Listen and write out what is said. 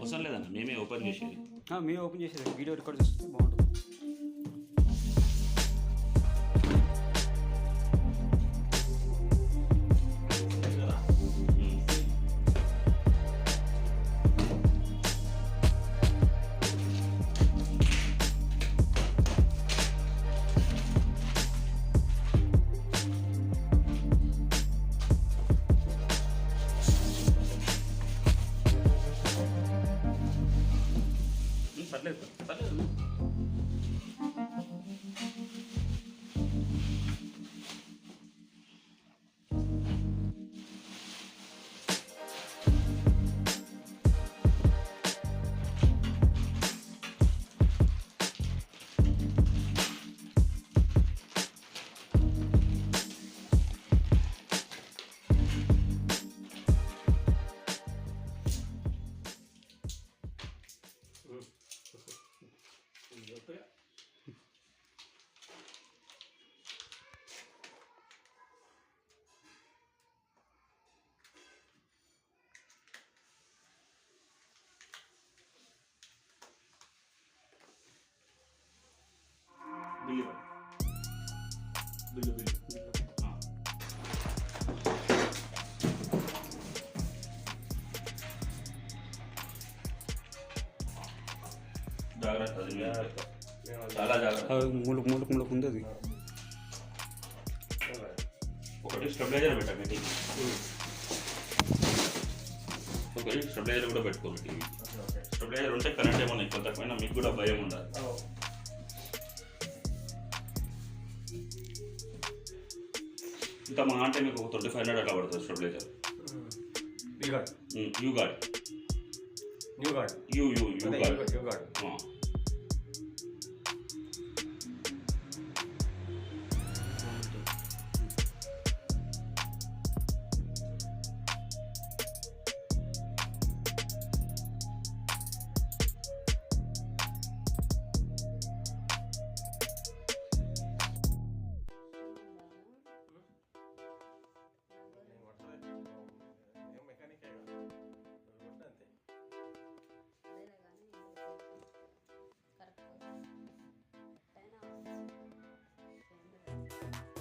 అవసరం లేదన్న, మేమే ఓపెన్ చేసేది. మేము ఓపెన్ చేసేది వీడియో రికార్డ్ చేస్తే బాగుంటుంది. పర్లేదు పర్లేదు. బిల్లు బిల్లు బిల్లు జాగ్రత్త, అది చాలా జాగ్రత్త. ములుకు ములుకు ములుకు ఉంది అది. ఒకటి స్టెబిలైజర్ పెట్టండి టీవీ, ఒకటి స్టెబిలైజర్ కూడా పెట్టుకోండి టీవీ. స్టెబిలైజర్ ఉంటే కరెంట్ ఏమన్నా ఎక్కువ తక్కువైనా మీకు కూడా భయం ఉండాలి. ఇంకా మా అంటే మీకు 2500 అట్లా పడుతుంది stabiliser. U guard U guard. Correct